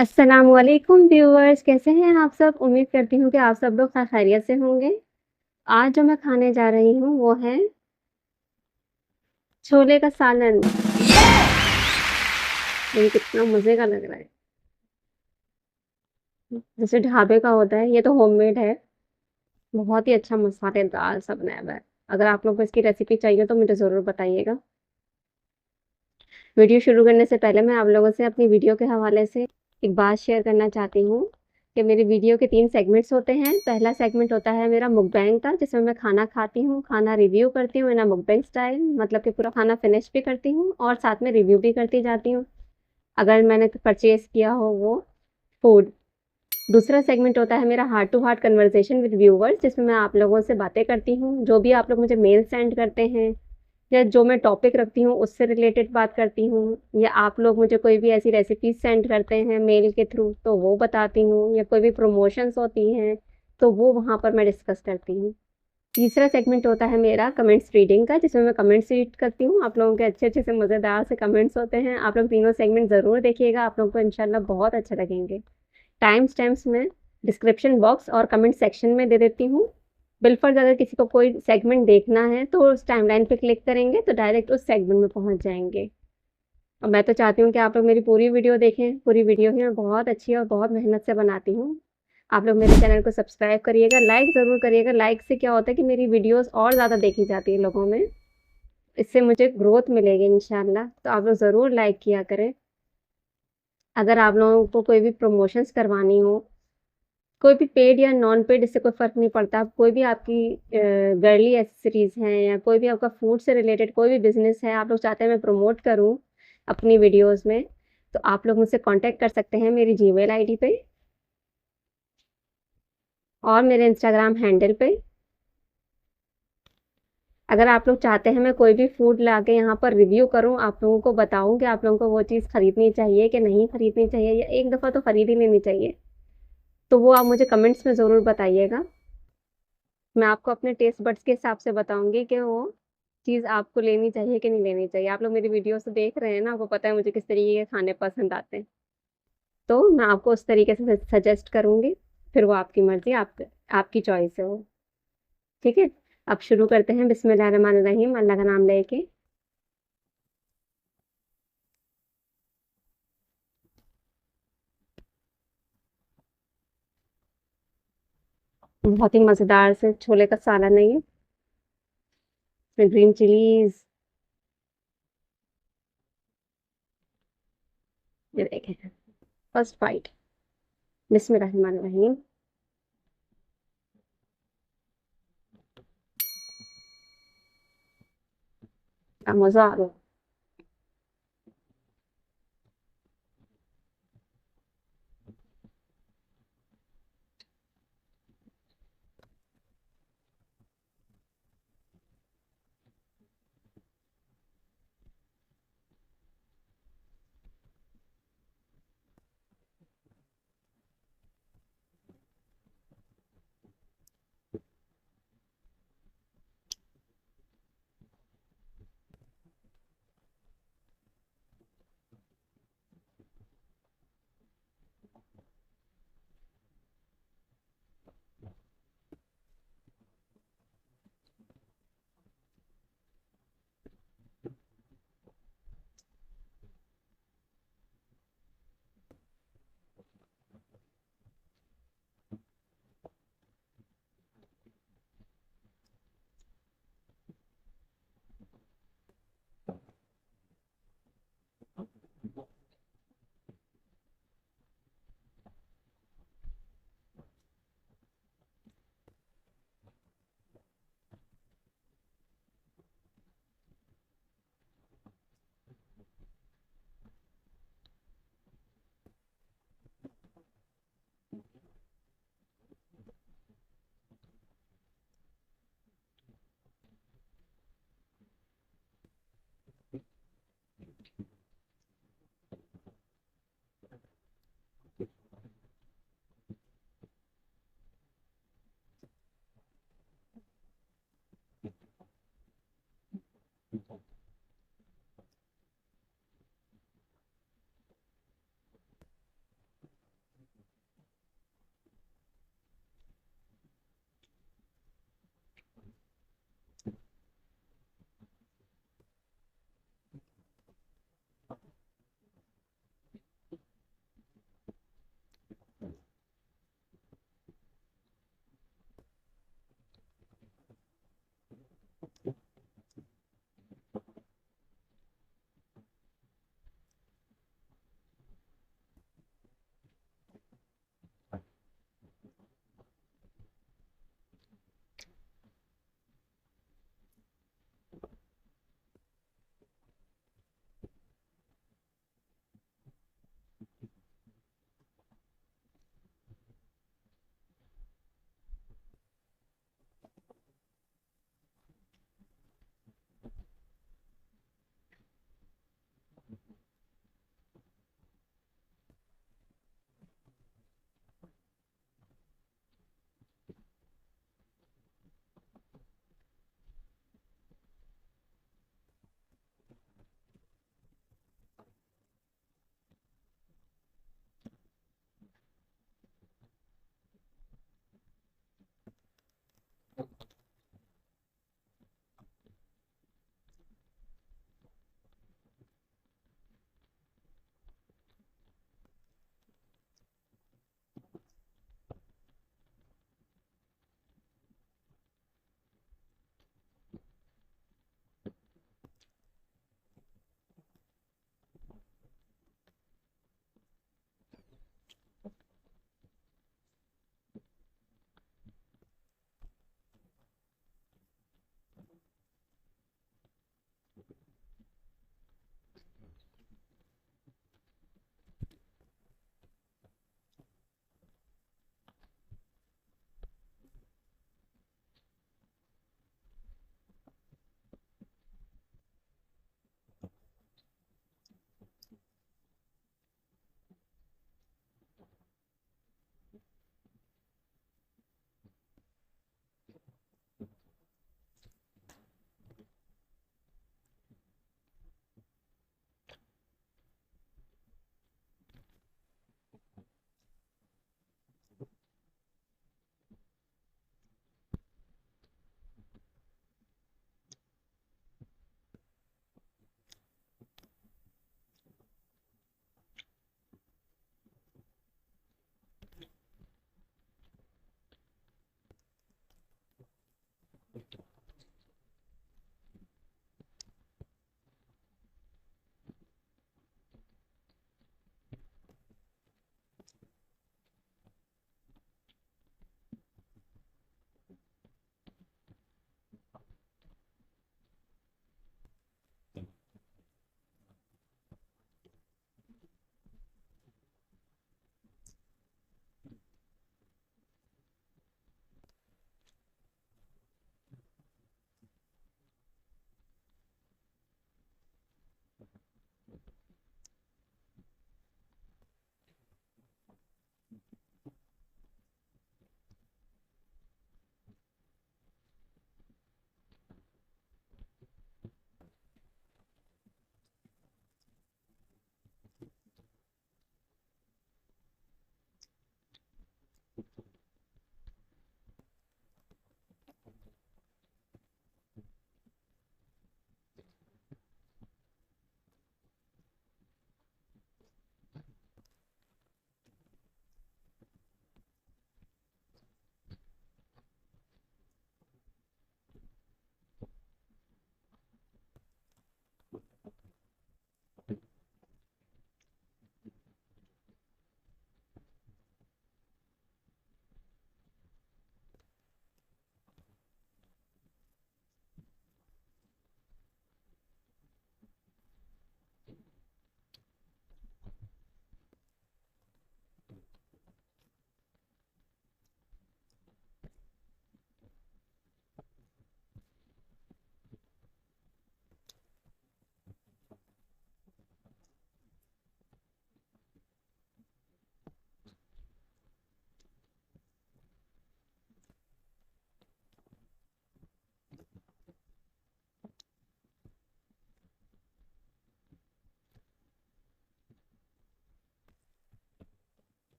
अस्सलामुअलैकुम व्यूअर्स, कैसे हैं आप सब? उम्मीद करती हूँ कि आप सब लोग खैरियत से होंगे। आज जो मैं खाने जा रही हूँ वो है छोले का सालन। ये कितना मज़े का लग रहा है। जैसे ढाबे का होता है, ये तो होममेड है। बहुत ही अच्छा मसालेदार सा बनाया हुआ है। अगर आप लोग को इसकी रेसिपी चाहिए तो मुझे ज़रूर बताइएगा। वीडियो शुरू करने से पहले मैं आप लोगों से अपनी वीडियो के हवाले से एक बात शेयर करना चाहती हूँ कि मेरी वीडियो के 3 सेगमेंट्स होते हैं। पहला सेगमेंट होता है मेरा मुकबैंग का, जिसमें मैं खाना खाती हूँ, खाना रिव्यू करती हूँ इन अ मुकबैंग स्टाइल, मतलब कि पूरा खाना फिनिश भी करती हूँ और साथ में रिव्यू भी करती जाती हूँ, अगर मैंने परचेज़ किया हो वो फूड। दूसरा सेगमेंट होता है मेरा heart to heart conversation with viewers, जिसमें मैं आप लोगों से बातें करती हूँ। जो भी आप लोग मुझे मेल सेंड करते हैं या जो मैं टॉपिक रखती हूँ उससे रिलेटेड बात करती हूँ, या आप लोग मुझे कोई भी ऐसी रेसिपी सेंड करते हैं मेल के थ्रू तो वो बताती हूँ, या कोई भी प्रमोशंस होती हैं तो वो वहाँ पर मैं डिस्कस करती हूँ। तीसरा सेगमेंट होता है मेरा कमेंट्स रीडिंग का, जिसमें मैं कमेंट्स रीड करती हूँ। आप लोगों के अच्छे-अच्छे से मज़ेदार से कमेंट्स होते हैं। आप लोग तीनों सेगमेंट ज़रूर देखिएगा, आप लोगों को इंशाल्लाह बहुत अच्छे लगेंगे। टाइम स्टैम्प्स मैं डिस्क्रिप्शन बॉक्स और कमेंट सेक्शन में दे देती हूँ। बिलफर्ज अगर किसी को कोई सेगमेंट देखना है तो उस टाइमलाइन पे क्लिक करेंगे तो डायरेक्ट उस सेगमेंट में पहुँच जाएँगे। और मैं तो चाहती हूँ कि आप लोग मेरी पूरी वीडियो देखें। पूरी वीडियो ही मैं बहुत अच्छी और बहुत मेहनत से बनाती हूँ। आप लोग मेरे चैनल को सब्सक्राइब करिएगा, लाइक ज़रूर करिएगा। लाइक से क्या होता है कि मेरी वीडियोज़ और ज़्यादा देखी जाती है लोगों में। इससे मुझे ग्रोथ मिलेगी इंशाल्लाह। तो आप लोग ज़रूर लाइक किया करें। अगर आप लोगों को कोई भी प्रमोशंस करवानी हो, कोई भी पेड या नॉन पेड, इससे कोई फ़र्क नहीं पड़ता। कोई भी आपकी गर्ली एक्सेसरीज़ हैं या कोई भी आपका फूड से रिलेटेड कोई भी बिज़नेस है, आप लोग चाहते हैं मैं प्रमोट करूँ अपनी वीडियोज़ में, तो आप लोग मुझसे कॉन्टैक्ट कर सकते हैं मेरी जीमेल आईडी पे और मेरे इंस्टाग्राम हैंडल पे। अगर आप लोग चाहते हैं मैं कोई भी फूड लाके यहाँ पर रिव्यू करूँ, आप लोगों को बताऊँ कि आप लोगों को वो चीज़ खरीदनी चाहिए कि नहीं खरीदनी चाहिए, या एक दफ़ा तो खरीद ही लेनी चाहिए, तो वो आप मुझे कमेंट्स में ज़रूर बताइएगा। मैं आपको अपने टेस्ट बड्स के हिसाब से बताऊँगी कि वो चीज़ आपको लेनी चाहिए कि नहीं लेनी चाहिए। आप लोग मेरी वीडियोज़ तो देख रहे हैं ना, आपको पता है मुझे किस तरीके के खाने पसंद आते हैं। तो मैं आपको उस तरीके से सजेस्ट करूँगी, फिर वो आपकी मर्ज़ी, आपकी चॉइस है वो। ठीक है? अब शुरू करते हैं बिस्मिल्लाहिर्रहमानिर्रहीम, अल्लाह का नाम लेके। बहुत ही मज़ेदार से छोले का सालन है ये। इसमें ग्रीन चिलीज़, ये देखें, फर्स्ट बाइट। बिस्मिल्लाहिर्रहमानिर्रहीम। क्या मज़ा आ रहा है।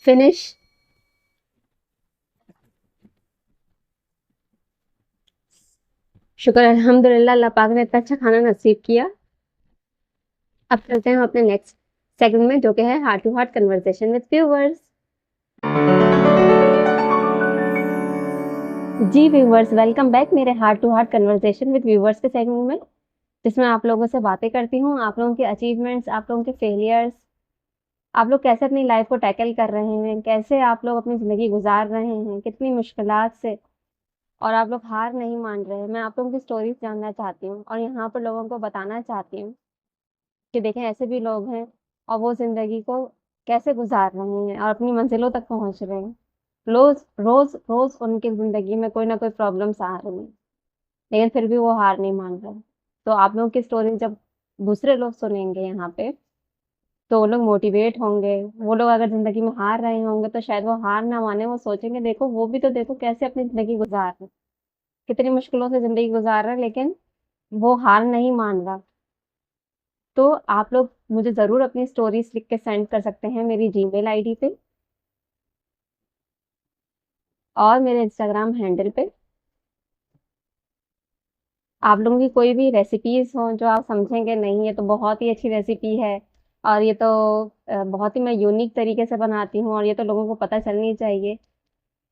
फिनिश। शुक्र अल्हम्दुलिल्लाह, अल्लाह पाक ने इतना अच्छा खाना नसीब किया। अब चलते हैं हम अपने नेक्स्ट सेगमेंट में, जो कि है heart to heart conversation with viewers. जी व्यूअर्स, वेलकम बैक मेरे heart to heart conversation with viewers के सेगमेंट में, जिसमें आप लोगों से बातें करती हूँ, आप लोगों के अचीवमेंट्स, आप लोगों के फेलियर्स, आप लोग कैसे अपनी लाइफ को टैकल कर रहे हैं, कैसे आप लोग अपनी ज़िंदगी गुजार रहे हैं, कितनी मुश्किलात से, और आप लोग हार नहीं मान रहे हैं। मैं आप लोगों की स्टोरीज जानना चाहती हूँ और यहाँ पर लोगों को बताना चाहती हूँ कि देखें ऐसे भी लोग हैं और वो ज़िंदगी को कैसे गुजार रहे हैं और अपनी मंजिलों तक पहुँच रहे हैं। रोज़ रोज़ रोज़ उनकी ज़िंदगी में कोई ना कोई प्रॉब्लम्स आ रही हैं, लेकिन फिर भी वो हार नहीं मान रहे। तो आप लोगों की स्टोरी जब दूसरे लोग सुनेंगे यहाँ पे, तो वो लोग मोटिवेट होंगे। वो लोग अगर ज़िंदगी में हार रहे होंगे तो शायद वो हार ना माने, वो सोचेंगे देखो वो भी तो देखो कैसे अपनी ज़िंदगी गुजार रहे हैं, कितनी मुश्किलों से ज़िंदगी गुजार रहा है, लेकिन वो हार नहीं मान रहा। तो आप लोग मुझे ज़रूर अपनी स्टोरीज़ लिख के सेंड कर सकते हैं मेरी जीमेल आईडी पे और मेरे इंस्टाग्राम हैंडल पे। आप लोगों की कोई भी रेसिपीज़ हों जो आप समझेंगे नहीं ये तो बहुत ही अच्छी रेसिपी है और ये तो बहुत ही मैं यूनिक तरीके से बनाती हूँ और ये तो लोगों को पता चलनी चाहिए।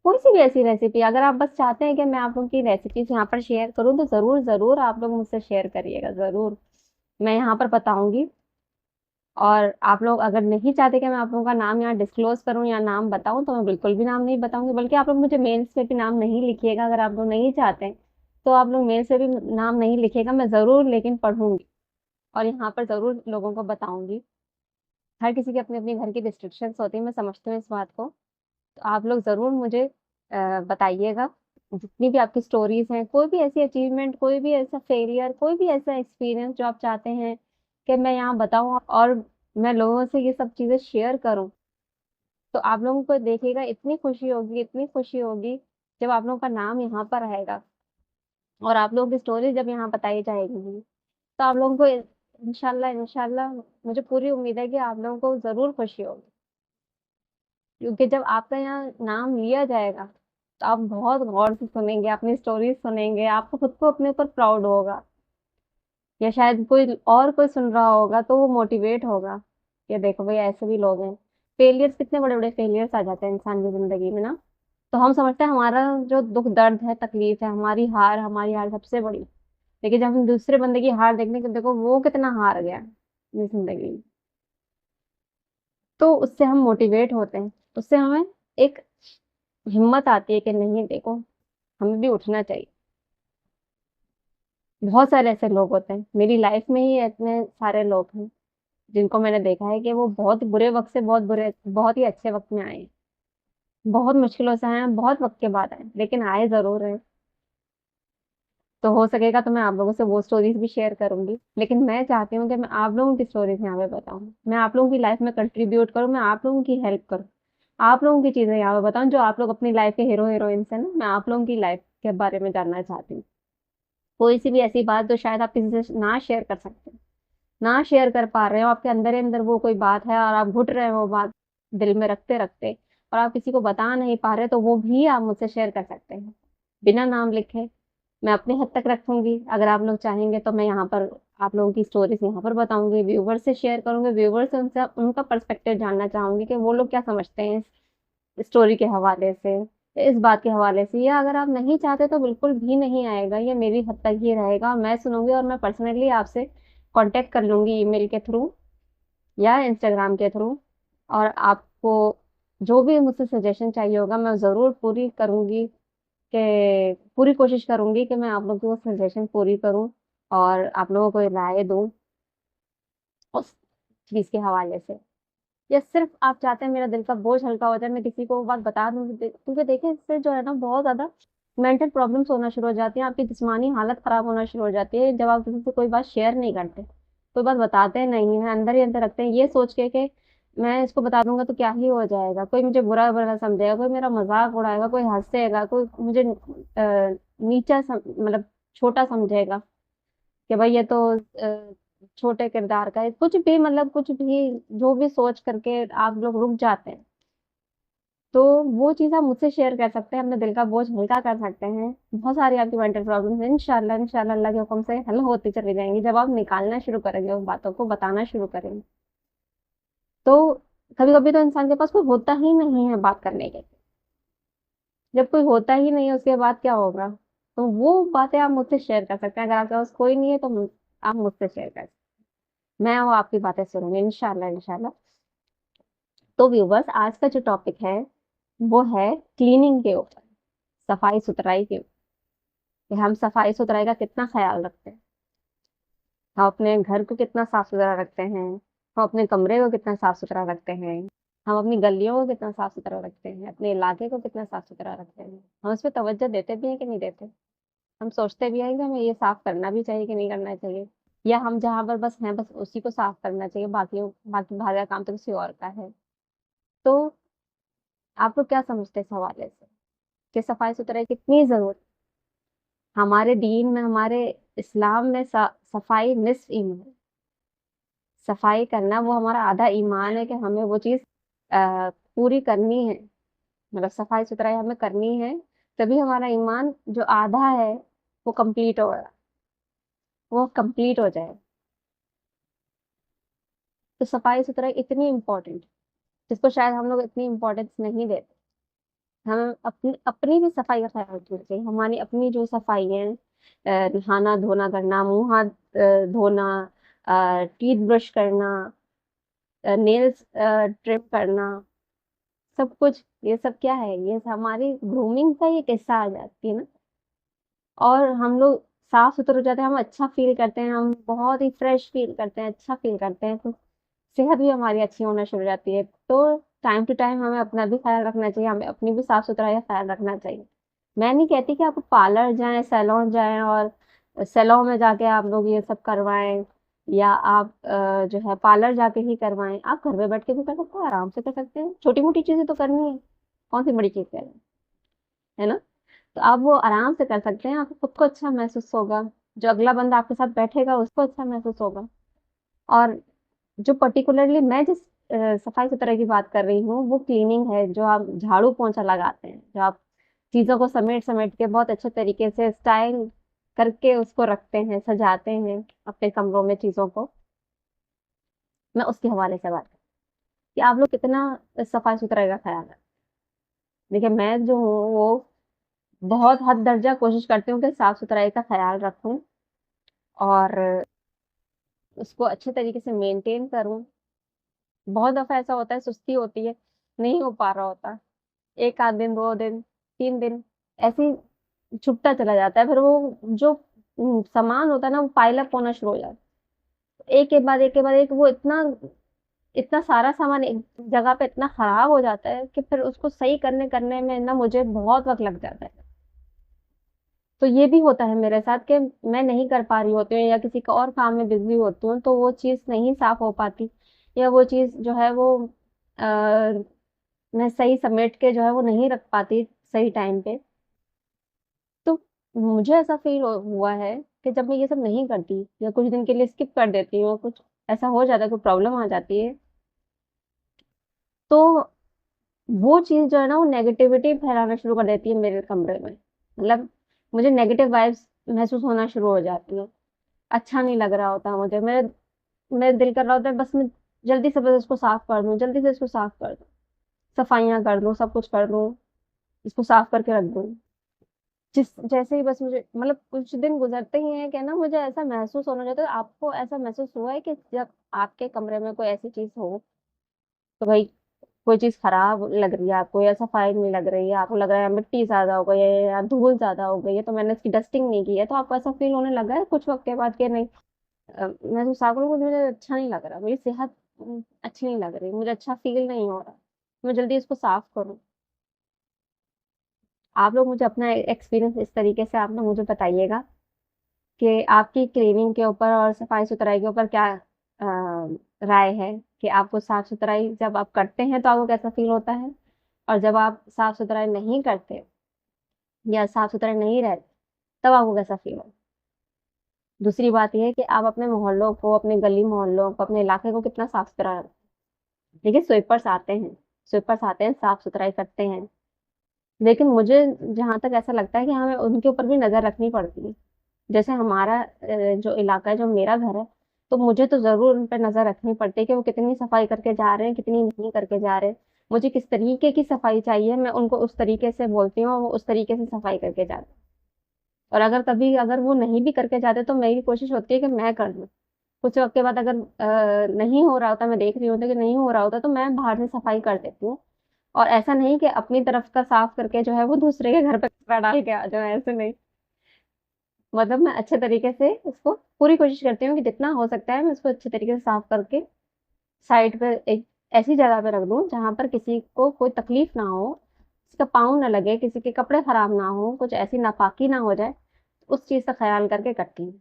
कोई सी भी ऐसी रेसिपी अगर आप बस चाहते हैं कि मैं आप लोगों की रेसिपीज़ यहाँ पर शेयर करूँ तो ज़रूर ज़रूर आप लोग मुझसे शेयर करिएगा ज़रूर। मैं यहाँ पर बताऊँगी। और आप लोग अगर नहीं चाहते कि मैं आप लोगों का नाम यहाँ डिस्क्लोज करूँ या नाम बताऊँ तो मैं बिल्कुल भी नाम नहीं बताऊंगी, बल्कि आप लोग मुझे मेल्स पे भी नाम नहीं लिखिएगा। अगर आप लोग नहीं चाहते हैं तो आप लोग मेल से भी नाम नहीं लिखिएगा, मैं ज़रूर लेकिन पढ़ूंगी और यहाँ पर ज़रूर लोगों को बताऊंगी। हर किसी की अपनी अपनी घर की रिस्ट्रिक्शंस होती है, मैं समझती हूँ इस बात को। तो आप लोग ज़रूर मुझे बताइएगा जितनी भी आपकी स्टोरीज हैं, कोई भी ऐसी अचीवमेंट, कोई भी ऐसा फेलियर, कोई भी ऐसा एक्सपीरियंस जो आप चाहते हैं कि मैं यहाँ बताऊँ और मैं लोगों से ये सब चीज़ें शेयर करूँ। तो आप लोगों को देखिएगा इतनी खुशी होगी, इतनी खुशी होगी जब आप लोगों का नाम यहाँ पर आएगा और आप लोगों की स्टोरी जब यहाँ बताई जाएगी। तो आप लोगों को इंशाल्लाह इंशाल्लाह मुझे पूरी उम्मीद है कि आप लोगों को ज़रूर खुशी होगी, क्योंकि जब आपका यहाँ नाम लिया जाएगा तो आप बहुत गौर से सुनेंगे, अपनी स्टोरीज सुनेंगे, आपको खुद को अपने ऊपर प्राउड होगा, या शायद कोई सुन रहा होगा तो वो मोटिवेट होगा कि देखो भाई ऐसे भी लोग हैं। फेलियर्स, कितने बड़े बड़े फेलियर्स आ जाते हैं इंसान की जिंदगी में ना, तो हम समझते हैं हमारा जो दुख दर्द है, तकलीफ है, हमारी हार सबसे बड़ी। लेकिन जब हम दूसरे बंदे की हार देखने के देखो वो कितना हार गया अपनी जिंदगी में, तो उससे हम मोटिवेट होते हैं, उससे हमें एक हिम्मत आती है कि नहीं देखो हमें भी उठना चाहिए। बहुत सारे ऐसे लोग होते हैं मेरी लाइफ में ही, इतने सारे लोग हैं जिनको मैंने देखा है कि वो बहुत बुरे वक्त से बहुत ही अच्छे वक्त में आए हैं। बहुत मुश्किलों से आए हैं, बहुत वक्त के बाद आए, लेकिन आए जरूर हैं। तो हो सकेगा तो मैं आप लोगों से वो स्टोरीज भी शेयर करूंगी, लेकिन मैं चाहती हूँ कि मैं आप लोगों की स्टोरीज यहाँ पे बताऊँ, मैं आप लोगों की लाइफ में कंट्रीब्यूट करूँ, मैं आप लोगों की हेल्प करूँ, आप लोगों की चीजें यहाँ पे बताऊँ जो आप लोग अपनी लाइफ के हीरो हीरोइंस हैं ना, मैं आप लोगों की लाइफ के बारे में जानना चाहती हूँ। कोई सी भी ऐसी बात जो शायद आप किसी से ना शेयर कर सकते हैं, ना शेयर कर पा रहे हो, आपके अंदर ही अंदर वो कोई बात है और आप घुट रहे हो वो बात दिल में रखते रखते, और आप किसी को बता नहीं पा रहे, तो वो भी आप मुझसे शेयर कर सकते हैं बिना नाम लिखे। मैं अपने हद तक रखूंगी, अगर आप लोग चाहेंगे तो मैं यहाँ पर आप लोगों की स्टोरीज यहाँ पर बताऊंगी, व्यूवर से शेयर करूंगी, व्यूवर से उनसे उनका पर्सपेक्टिव जानना चाहूंगी कि वो लोग क्या समझते हैं इस स्टोरी के हवाले से, इस बात के हवाले से। या अगर आप नहीं चाहते तो बिल्कुल भी नहीं आएगा, ये मेरी हद तक ही रहेगा और मैं सुनूंगी और मैं पर्सनली आपसे कांटेक्ट कर लूंगी ईमेल के थ्रू या इंस्टाग्राम के थ्रू, और आपको जो भी मुझसे सजेशन चाहिए होगा मैं ज़रूर पूरी करूंगी, कि पूरी कोशिश करूंगी कि मैं आप लोगों को सजेशन पूरी करूं और आप लोगों को राय दूं उस चीज़ के हवाले से। या सिर्फ आप चाहते हैं मेरा दिल का बोझ हल्का हो जाए, मैं किसी को वो बात बता दूं, क्योंकि देखिए इससे जो है ना बहुत ज़्यादा मेंटल प्रॉब्लम्स होना शुरू हो जाती हैं, आपकी जिस्मानी हालत खराब होना शुरू हो जाती है जब आप किसी से कोई बात शेयर नहीं करते, कोई बात बताते नहीं हैं, अंदर ही अंदर रखते हैं ये सोच के कि मैं इसको बता दूंगा तो क्या ही हो जाएगा, कोई मुझे बुरा बुरा समझेगा, कोई मेरा मजाक उड़ाएगा, कोई हंसेगा, कोई मुझे मतलब छोटा समझेगा कि भाई ये तो छोटे किरदार का है, कुछ भी मतलब कुछ भी जो भी सोच करके आप लोग रुक जाते हैं। तो वो चीज़ आप मुझसे शेयर कर सकते हैं, अपने दिल का बोझ हल्का कर सकते हैं। बहुत सारी आपकी मेंटल प्रॉब्लम्स इंशाल्लाह इंशाल्लाह अल्लाह के हुक्म से हल होती चली जाएंगी जब आप निकालना शुरू करेंगे, उन बातों को बताना शुरू करेंगे। तो कभी कभी तो इंसान के पास कोई होता ही नहीं है बात करने के लिए। जब कोई होता ही नहीं है उसके बाद क्या होगा? तो वो बातें आप मुझसे शेयर कर सकते हैं। अगर आपके पास कोई नहीं है तो आप मुझसे शेयर कर सकते हैं। मैं वो आपकी बातें सुनूंगी इंशाल्लाह इंशाल्लाह। तो व्यूवर्स, आज का जो टॉपिक है वो है क्लीनिंग के ऊपर, सफाई सुथराई के ऊपर, कि हम सफाई सुथराई का कितना ख्याल रखते हैं, हम अपने घर को कितना साफ सुथरा रखते हैं, हम अपने कमरे को कितना साफ सुथरा रखते हैं, हम अपनी गलियों को कितना साफ सुथरा रखते हैं, अपने इलाके को कितना साफ सुथरा रखते हैं। हम उस पर तवज्जो देते भी हैं कि नहीं देते? हम सोचते भी हैं कि हमें ये साफ करना भी चाहिए कि नहीं करना चाहिए, या हम जहाँ पर बस हैं बस उसी को साफ करना चाहिए, बाकी बाहर का काम तो किसी और का है। तो आप लोग क्या समझते हैं इस हवाले से कि सफाई सुथराई कितनी जरूरी? हमारे दीन में, हमारे इस्लाम में सफाई निस्फ ईमान है। सफाई करना वो हमारा आधा ईमान है कि हमें वो चीज पूरी करनी है। मतलब सफाई सुथराई हमें करनी है, तभी हमारा ईमान जो आधा है वो कंप्लीट होगा, वो कंप्लीट हो जाए। तो सफाई सुथराई इतनी इम्पोर्टेंट, जिसको शायद हम लोग इतनी इम्पोर्टेंस नहीं देते। हमें अपनी अपनी भी सफाई का ख्याल रखना चाहिए। हमारी अपनी जो सफाई है, नहाना धोना करना, मुंह हाथ धोना, टीथ ब्रश करना, नेल्स ट्रिम करना, सब कुछ ये सब क्या है? ये हमारी ग्रूमिंग का एक हिस्सा आ जाती है ना। और हम लोग साफ सुथरे हो जाते हैं, हम अच्छा फील करते हैं, हम बहुत ही फ्रेश फील करते हैं, अच्छा फील करते हैं, तो सेहत भी हमारी अच्छी होना शुरू हो जाती है। तो टाइम टू टाइम हमें अपना भी ख्याल रखना चाहिए, हमें अपनी भी साफ सुथराई का ख्याल रखना चाहिए। मैं नहीं कहती कि आप पार्लर जाएं, सैलून जाएं और सैलून में जाके आप लोग ये सब करवाएं, या आप जो है पार्लर जाके ही करवाएं। आप घर में बैठ के भी कर सकते हैं, आराम से कर सकते हैं। छोटी मोटी चीजें तो करनी है, कौन सी बड़ी चीज है ना? तो आप वो आराम से कर सकते हैं, आपको खुद को अच्छा महसूस होगा, जो अगला बंदा आपके साथ बैठेगा उसको अच्छा महसूस होगा। और जो पर्टिकुलरली मैं जिस सफाई सुथराई की बात कर रही हूँ वो क्लीनिंग है, जो आप झाड़ू पोंछा लगाते हैं, जो आप चीजों को समेट समेट के बहुत अच्छे तरीके से स्टाइल करके उसको रखते हैं, सजाते हैं अपने कमरों में चीजों को। मैं उसके हवाले से बात करूँ कि आप लोग कितना सफाई सुथराई का ख्याल रखते हैं। देखिए, मैं जो हूँ वो बहुत हद दर्जा कोशिश करती हूँ कि साफ सुथराई का ख्याल रखूं और उसको अच्छे तरीके से मेंटेन करूं। बहुत दफा ऐसा होता है, सुस्ती होती है, नहीं हो पा रहा होता, एक आध दिन, 2 दिन, 3 दिन ऐसे ही छुपता चला जाता है। फिर वो जो सामान होता है ना वो पाइल अप होना शुरू हो जाता है, एक के बाद एक के बाद एक, वो इतना इतना सारा सामान एक जगह पे इतना खराब हो जाता है कि फिर उसको सही करने करने में ना मुझे बहुत वक्त लग जाता है। तो ये भी होता है मेरे साथ कि मैं नहीं कर पा रही होती हूँ या किसी का और काम में बिजी होती हूँ, तो वो चीज़ नहीं साफ हो पाती, या वो चीज़ जो है वो आ, मैं सही समेट के जो है वो नहीं रख पाती सही टाइम पे। तो मुझे ऐसा फील हुआ है कि जब मैं ये सब नहीं करती या कुछ दिन के लिए स्किप कर देती हूँ, कुछ ऐसा हो जाता है, कोई प्रॉब्लम आ जाती है, तो वो चीज़ जो है ना वो नेगेटिविटी फैलाना शुरू कर देती है मेरे कमरे में। मतलब मुझे नेगेटिव वाइब्स महसूस होना शुरू हो जाती है। अच्छा नहीं लग रहा होता मुझे, मेरे मेरे दिल कर रहा होता है बस मैं जल्दी से बस इसको साफ कर दूं, जल्दी से इसको साफ कर दूं, सफाइयां कर दूं, सब कुछ कर दूं, इसको साफ करके रख दूं। जिस जैसे ही बस मुझे मतलब कुछ दिन गुजरते ही हैं कि ना मुझे ऐसा महसूस होना चाहता है। आपको ऐसा महसूस हुआ है कि जब आपके कमरे में कोई ऐसी चीज हो, तो भाई कोई चीज खराब लग रही है आपको, या सफाई नहीं लग रही है आपको, लग रहा है मिट्टी ज्यादा हो गई है या धूल ज्यादा हो गई है, तो मैंने इसकी डस्टिंग नहीं की है, तो आपको ऐसा फील होने लगा है कुछ वक्त के बाद कि नहीं, मैं तो सागुन को मुझे अच्छा नहीं लग रहा, मेरी सेहत अच्छी नहीं लग रही, मुझे अच्छा फील नहीं हो रहा, मैं जल्दी इसको साफ करूँ? आप लोग मुझे अपना एक्सपीरियंस इस तरीके से आप लोग मुझे बताइएगा कि आपकी क्लीनिंग के ऊपर और सफाई सुथराई के ऊपर क्या राय है, कि आपको साफ सुथराई जब आप करते हैं तो आपको कैसा फील होता है, और जब आप साफ सुथराई नहीं करते या साफ सुथरे नहीं रहते तब आपको कैसा फील होता है? दूसरी बात यह है कि आप अपने मोहल्लों को, अपने गली मोहल्लों को, अपने इलाके को कितना साफ सुथरा रखते हैं। देखिए, स्वीपर्स आते हैं, स्वीपर्स आते हैं, साफ-सुथराई करते हैं। लेकिन मुझे जहाँ तक ऐसा लगता है कि हमें उनके ऊपर भी नज़र रखनी पड़ती है। जैसे हमारा जो इलाका है, जो मेरा घर है, तो मुझे तो ज़रूर उन पे नज़र रखनी पड़ती है कि वो कितनी सफाई करके जा रहे हैं, कितनी नहीं करके जा रहे हैं। मुझे किस तरीके की सफाई चाहिए, मैं उनको उस तरीके से बोलती हूँ और वो उस तरीके से सफाई करके जाते हैं। और अगर वो नहीं भी करके जाते तो मेरी कोशिश होती है कि मैं कर दूँ। कुछ वक़्त के बाद अगर नहीं हो रहा होता, मैं देख रही होती कि नहीं हो रहा होता, तो मैं बाहर से सफाई कर देती हूँ। और ऐसा नहीं कि अपनी तरफ का साफ करके जो है वो दूसरे के घर पे कचरा डाल के आ जाऊँ, ऐसे नहीं। मतलब मैं अच्छे तरीके से उसको पूरी कोशिश करती हूँ कि जितना हो सकता है मैं उसको अच्छे तरीके से साफ करके साइड पे एक ऐसी जगह पे रख दूँ जहाँ पर किसी को कोई तकलीफ ना हो, किसी का पाँव ना लगे, किसी के कपड़े खराब ना हो, कुछ ऐसी नापाकी ना हो जाए, उस चीज़ का ख़्याल करके करती हूँ।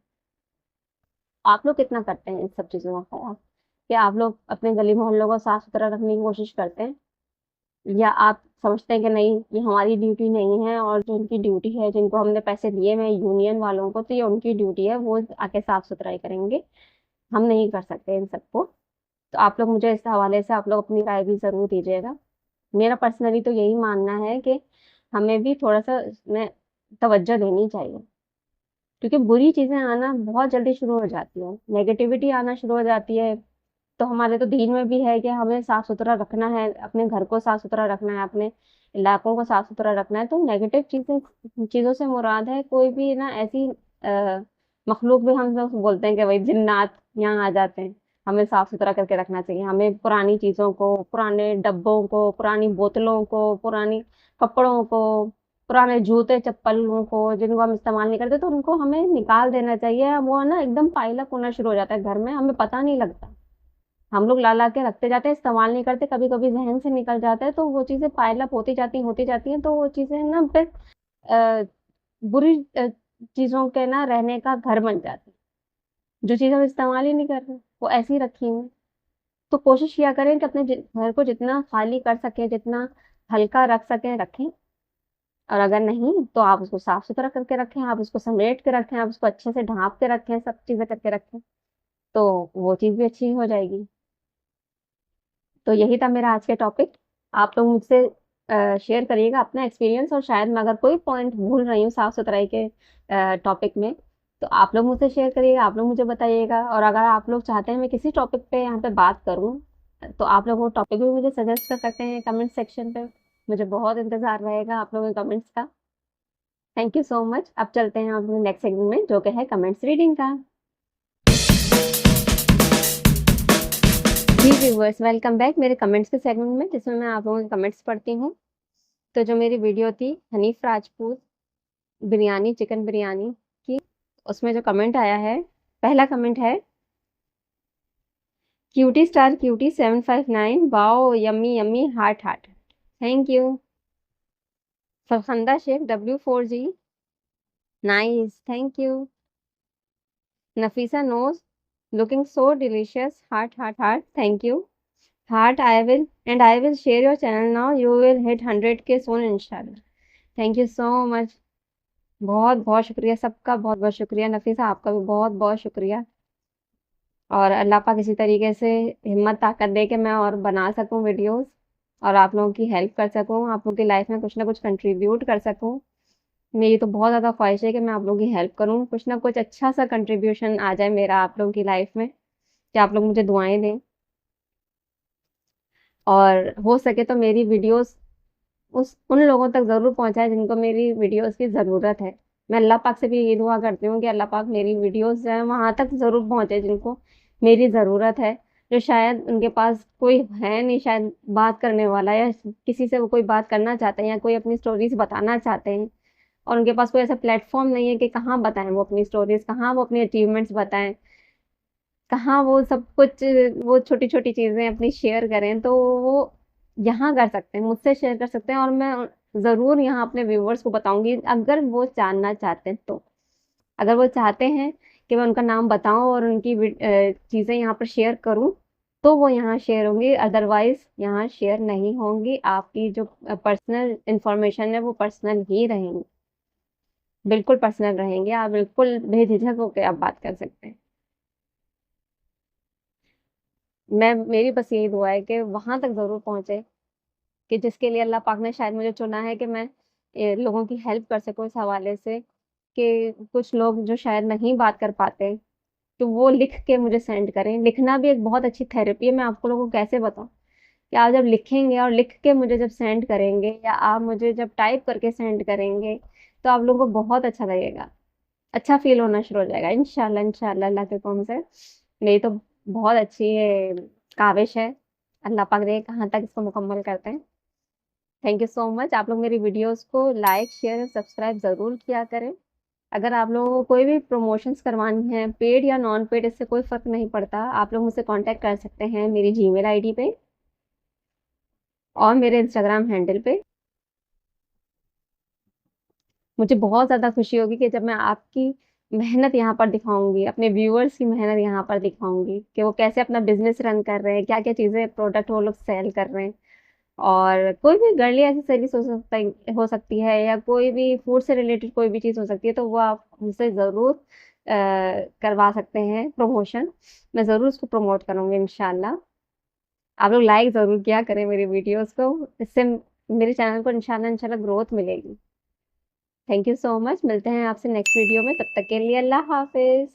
आप लोग कितना करते हैं इन सब चीज़ों का ख़्याल? क्या आप लोग अपने गली मोहल्लों को साफ-सुथरा रखने की कोशिश करते हैं? या आप समझते हैं कि नहीं, ये हमारी ड्यूटी नहीं है और जो उनकी ड्यूटी है, जिनको हमने पैसे दिए हुए हैं यूनियन वालों को, तो ये उनकी ड्यूटी है, वो आके साफ-सुथराई करेंगे, हम नहीं कर सकते इन सबको। तो आप लोग मुझे इस हवाले से आप लोग अपनी राय भी ज़रूर दीजिएगा। मेरा पर्सनली तो यही मानना है कि हमें भी थोड़ा-सा इसमें तवज्जो देनी चाहिए, क्योंकि बुरी चीज़ें आना बहुत जल्दी शुरू हो जाती हैं, नेगेटिविटी आना शुरू हो जाती है। तो हमारे तो दीन में भी है कि हमें साफ-सुथरा रखना है, अपने घर को साफ-सुथरा रखना है, अपने इलाकों को साफ-सुथरा रखना है। तो नेगेटिव चीज़ों से मुराद है कोई भी ना ऐसी मखलूक भी हम लोग बोलते हैं कि भई जिन्नात यहाँ आ जाते हैं। हमें साफ-सुथरा करके रखना चाहिए। हमें पुरानी चीज़ों को, पुराने डब्बों को, पुरानी बोतलों को, पुरानी कपड़ों को, पुराने जूते-चप्पलों को जिनको हम इस्तेमाल नहीं करते तो उनको हमें निकाल देना चाहिए। वो ना एकदम पाइल अप होना शुरू हो जाता है घर में, हमें पता नहीं लगता। हम लोग ला-ला के रखते जाते हैं, इस्तेमाल नहीं करते, कभी-कभी ज़हन से निकल जाता है, तो वो चीज़ें पाइल अप होती जाती हैं, तो वो चीज़ें ना फिर अ, बुरी चीज़ों के ना रहने का घर बन जाती हैं। जो चीज़ हम इस्तेमाल ही नहीं कर रहे, वो ऐसी ही रखी हुई हैं। तो कोशिश किया करें कि अपने घर को जितना खाली कर सकें, जितना हल्का रख सकें, रखें। और अगर नहीं, तो आप उसको साफ-सुथरा करके रखें, आप उसको समेट के रखें, आप उसको अच्छे से ढाँप के रखें, सब चीज़ें करके रखें, तो वो चीज़ भी अच्छी हो जाएगी। तो यही था मेरा आज का टॉपिक। आप लोग मुझसे शेयर करिएगा अपना एक्सपीरियंस और शायद मैं अगर कोई पॉइंट भूल रही हूँ साफ-सुथराई के टॉपिक में, तो आप लोग मुझसे शेयर करिएगा, आप लोग मुझे बताइएगा और अगर आप लोग चाहते हैं मैं किसी टॉपिक पे यहाँ पे बात करूँ, तो आप लोग वो टॉपिक भी मुझे सजेस्ट कर सकते हैं कमेंट सेक्शन पे। मुझे बहुत इंतज़ार रहेगा आप लोगों के कमेंट्स का। Thank you so much. अब चलते हैं अपने नेक्स्ट सेगमेंट में जो कि है कमेंट्स रीडिंग का। जी व्यूअर्स, वेलकम बैक मेरे कमेंट्स के सेगमेंट में जिसमें मैं आप लोगों के कमेंट्स पढ़ती हूँ। तो जो मेरी वीडियो थी हनीफ राजपूत बिरयानी, चिकन बिरयानी की, उसमें जो कमेंट आया है, पहला कमेंट है cutie star cutie 759 wow yummy yummy heart heart. Thank you. Farkhanda Shaikh W4G nice, thank you. Nafisa knows looking so delicious heart heart heart, thank you. Heart, I will share your channel now. You will hit 100K soon इंशाल्लाह। Thank you so much. बहुत बहुत शुक्रिया सबका, बहुत बहुत शुक्रिया। नफीसा आपका भी बहुत बहुत शुक्रिया। और अल्लाह पाक इसी तरीके से हिम्मत ताकत दे के मैं और बना सकूं वीडियोस और आप लोगों की हेल्प कर सकूं, आप लोगों की लाइफ में कुछ ना कुछ कंट्रीब्यूट कर सकूं। मेरी तो बहुत ज़्यादा ख्वाहिश है कि मैं आप लोगों की हेल्प करूं, कुछ ना कुछ अच्छा सा कंट्रीब्यूशन आ जाए मेरा आप लोगों की लाइफ में, कि आप लोग मुझे दुआएं दें और हो सके तो मेरी वीडियोस उस उन लोगों तक ज़रूर पहुँचाए जिनको मेरी वीडियोस की ज़रूरत है। मैं अल्लाह पाक से भी यही दुआ करती हूँ कि अल्लाह पाक मेरी वीडियोस जो हैं वहाँ तक ज़रूर पहुँचे जिनको मेरी ज़रूरत है। जो शायद उनके पास कोई है नहीं शायद बात करने वाला या किसी से वो कोई बात करना चाहते हैं या कोई अपनी स्टोरीज़ बताना चाहते हैं और उनके पास कोई ऐसा प्लेटफ़ॉर्म नहीं है कि कहाँ बताएँ वो अपनी स्टोरीज़, कहाँ वो अपनी अचीवमेंट्स बताएँ, कहाँ वो सब कुछ वो छोटी-छोटी चीज़ें अपनी शेयर करें, तो वो यहाँ कर सकते हैं, मुझसे शेयर कर सकते हैं और मैं ज़रूर यहाँ अपने व्यूअर्स को बताऊँगी अगर वो जानना चाहते हैं तो। अगर वो चाहते हैं कि मैं उनका नाम बताऊँ और उनकी चीज़ें यहाँ पर शेयर करूँ, तो वो यहाँ शेयर होंगी, अदरवाइज़ यहाँ शेयर नहीं होंगी। आपकी जो पर्सनल इन्फॉर्मेशन है वो पर्सनल ही रहेंगी, बिल्कुल पर्सनल रहेंगी। आप बिल्कुल बेझिझक होके आप बात कर सकते हैं। मेरी बस यही दुआ है कि वहाँ तक ज़रूर पहुँचे कि जिसके लिए अल्लाह पाक ने शायद मुझे चुना है कि मैं लोगों की हेल्प कर सकूँ इस हवाले से, कि कुछ लोग जो शायद नहीं बात कर पाते, तो वो लिख के मुझे सेंड करें। लिखना भी एक बहुत अच्छी थेरेपी है, मैं आपको लोगों को कैसे बताऊँ कि आप जब लिखेंगे और लिख के मुझे जब सेंड करेंगे या आप मुझे जब टाइप करके सेंड करेंगे, तो आप लोगों को बहुत अच्छा लगेगा, अच्छा फ़ील होना शुरू हो जाएगा इंशाल्लाह, इंशाल्लाह अल्लाह के हुक्म से। मेरी तो बहुत अच्छी ये काविश है, अल्लाह पाक देखिए कहाँ तक इसको मुकम्मल करते हैं। Thank you so much. आप लोग मेरी वीडियोज़ को लाइक, शेयर और सब्सक्राइब ज़रूर किया करें। अगर आप लोगों को कोई भी प्रमोशंस करवानी है, पेड या नॉन पेड, इससे कोई फ़र्क नहीं पड़ता। आप लोग मुझसे कॉन्टैक्ट कर सकते हैं मेरी जीमेल आईडी पे और मेरे इंस्टाग्राम हैंडल पे। मुझे बहुत ज़्यादा खुशी होगी कि जब मैं आपकी मेहनत यहाँ पर दिखाऊँगी, अपने व्यूअर्स की मेहनत यहाँ पर दिखाऊँगी कि वो कैसे अपना बिज़नेस रन कर रहे हैं, क्या-क्या चीज़ें प्रोडक्ट वो लोग सेल कर रहे हैं। और कोई भी गर्ली एक्सेसरीज़ हो सकती है या कोई भी फूड से रिलेटेड कोई भी चीज़ हो सकती है, तो वो आप मुझसे ज़रूर करवा सकते हैं प्रमोशन। मैं ज़रूर उसको प्रमोट करूँगी इंशाल्लाह। आप लोग लाइक ज़रूर किया करें मेरी वीडियोज़ को, इससे मेरे चैनल को इंशाल्लाह इंशाल्लाह ग्रोथ मिलेगी। Thank you so much. मिलते हैं आपसे नेक्स्ट वीडियो में, तब तक के लिए अल्लाह हाफ़िज़।